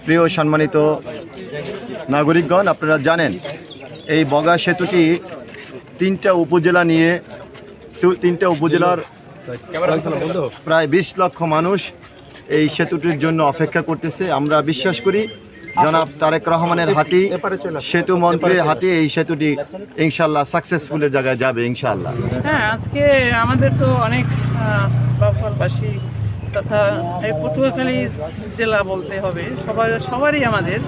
প্রিয় সম্মানিত নাগরিকগণ, আপনারা জানেন এই বগা সেতুটি তিনটা উপজেলার প্রায় 20 লক্ষ মানুষ এই সেতুটির জন্য অপেক্ষা করতেছে। আমরা বিশ্বাস করি জনাব তারেক রহমানের হাতে, সেতু মন্ত্রীর হাতে এই সেতুটি ইনশাল্লাহ সাকসেসফুলের জায়গায় যাবে ইনশাল্লাহ। হ্যাঁ, আজকে আমাদের তো অনেক বাউফলবাসী তথা এই পটুয়াখালী জেলা বলতে হবে সবারই আমাদের,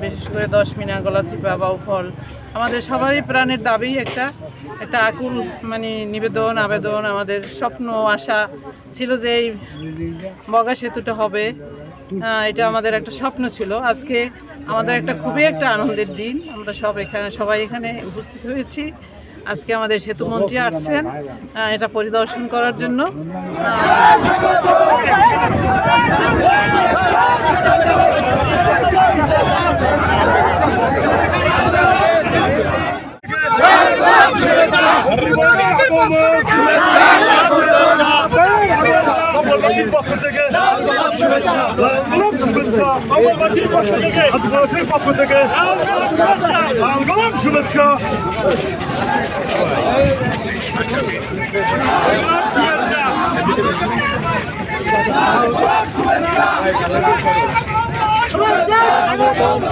বিশেষ করে 10 মিনা, গলাচিপা, বাউফল, আমাদের সবারই প্রাণের দাবি একটা আকুল আবেদন, আমাদের স্বপ্ন আশা ছিল যে এই বগা সেতুটা হবে। এটা আমাদের একটা স্বপ্ন ছিল। আজকে আমাদের খুবই একটা আনন্দের দিন। আমরা সবাই এখানে উপস্থিত হয়েছি। আজকে আমাদের সেতু মন্ত্রী আসছেন এটা পরিদর্শন করার জন্য।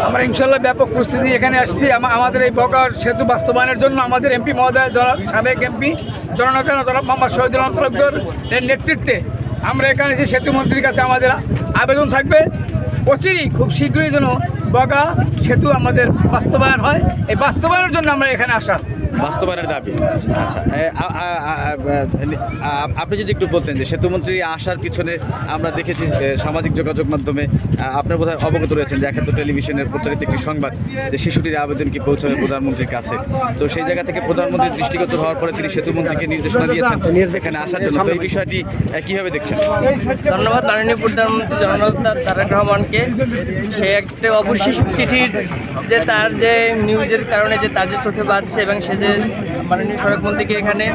আমরা ইনশাল্লাহ ব্যাপক প্রস্তুতি এখানে আসছি আমাদের এই বগা সেতু বাস্তবায়নের জন্য। আমাদের এমপি মহোদয় সাবেক এমপি জননেতা জনাব মোহাম্মদ শহীদুল আলম তালুকদার এর নেতৃত্বে আমরা এখানে যে সেতু মন্ত্রীর কাছে আমাদের আবেদন থাকবে অচিরেই খুব শীঘ্রই যেন বগা সেতু আমাদের বাস্তবায়ন হয়। এই বাস্তবায়নের জন্য আমরা এখানে আসা, বাস্তবায়নের দাবি। আচ্ছা, আপনি যদি একটু বলতেন যে সেতুমন্ত্রী আসার পিছনে আমরা দেখেছি সামাজিক যোগাযোগ মাধ্যমে আপনার বোধহয় অবগত রয়েছেন যে 71 টেলিভিশনের প্রচারিত একটি সংবাদ যে শিশুটির আবেদন কি পৌঁছাবে প্রধানমন্ত্রীর কাছে। তো সেই জায়গা থেকে প্রধানমন্ত্রীর দৃষ্টিগোচর হওয়ার পরে তিনি সেতুমন্ত্রীকে নির্দেশনা দিয়েছেন এখানে আসার জন্য। তো এই বিষয়টি কীভাবে দেখছেন? ধন্যবাদ মাননীয় প্রধানমন্ত্রী জননেতা তারেক রহমানকে। সে একটা অবশ্যই চিঠির যে তার যে নিউজের কারণে যে তার যে চোখে বাজছে এবং সে যে মাননীয় সড়কমন্ত্রীকে এখানে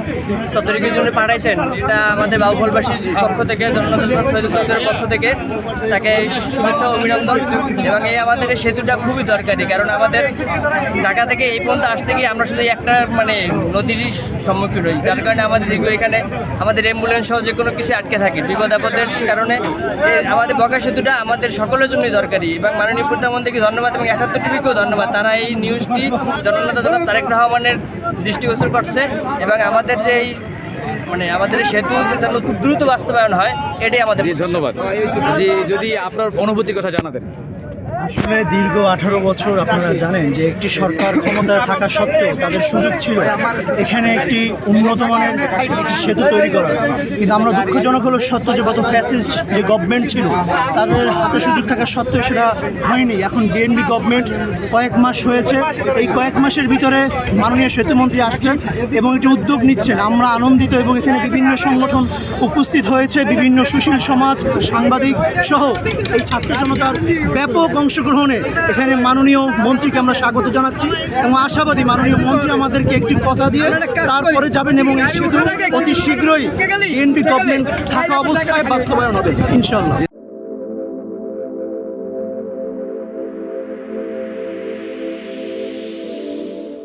তদারকির জন্য পাঠাইছেন, এটা আমাদের বাউফলবাসীর পক্ষ থেকে, জননেতা শহীদুল আলমের পক্ষ থেকে তাকে শুভেচ্ছা অভিনন্দন। এবং এই আমাদের এই সেতুটা খুবই দরকারি, কারণ আমাদের ঢাকা থেকে এই পর্যন্ত আসতে গিয়ে আমরা শুধু একটা নদীরই সম্মুখীন হই, যার কারণে আমাদের এখানে আমাদের অ্যাম্বুলেন্স সহ যে কোনো কিছু আটকে থাকে বিপদ আপদের কারণে। আমাদের বগা সেতুটা আমাদের সকলের জন্যই দরকারি। এবং মাননীয় প্রধানমন্ত্রীকে ধন্যবাদ এবং 71 টিভিকেও ধন্যবাদ, তারা এই নিউজটি জননেতা জনাব তারেক রহমানের দৃষ্টিগোচর করছে এবং আমাদের যে এই আমাদের সেতু যেন খুব দ্রুত বাস্তবায়ন হয়, এটাই আমাদের। ধন্যবাদ। যদি আপনার অনুভূতির কথা জানাতেন। আসলে দীর্ঘ 18 বছর আপনারা জানেন যে একটি সরকার ক্ষমতায় থাকা সত্ত্বেও তাদের সুযোগ ছিল এখানে একটি উন্নত মানের একটি সেতু তৈরি করার, কিন্তু আমরা দুঃখজনক হলো সত্য যে গত ফ্যাসিস্ট যে গভর্নমেন্ট ছিল তাদের হাতে সুযোগ থাকা সত্ত্বেও সেটা হয়নি। এখন বিএনপি গভর্নমেন্ট কয়েক মাস হয়েছে, এই কয়েক মাসের ভিতরে মাননীয় সেতুমন্ত্রী আসছেন এবং একটি উদ্যোগ নিচ্ছেন। আমরা আনন্দিত এবং এখানে বিভিন্ন সংগঠন উপস্থিত হয়েছে, বিভিন্ন সুশীল সমাজ, সাংবাদিক সহ এই ছাত্র জনতার ব্যাপক অংশগ্রহণে এখানে মাননীয় মন্ত্রীকে আমরা স্বাগত জানাচ্ছি এবং আশাবাদী মাননীয় মন্ত্রী আমাদেরকে একটি কথা দিয়ে তারপরে যাবেন এবং এই সেতু অতি শীঘ্রই বিএনপি গভর্নমেন্ট থাকা অবস্থায় বাস্তবায়ন হবে ইনশাআল্লাহ।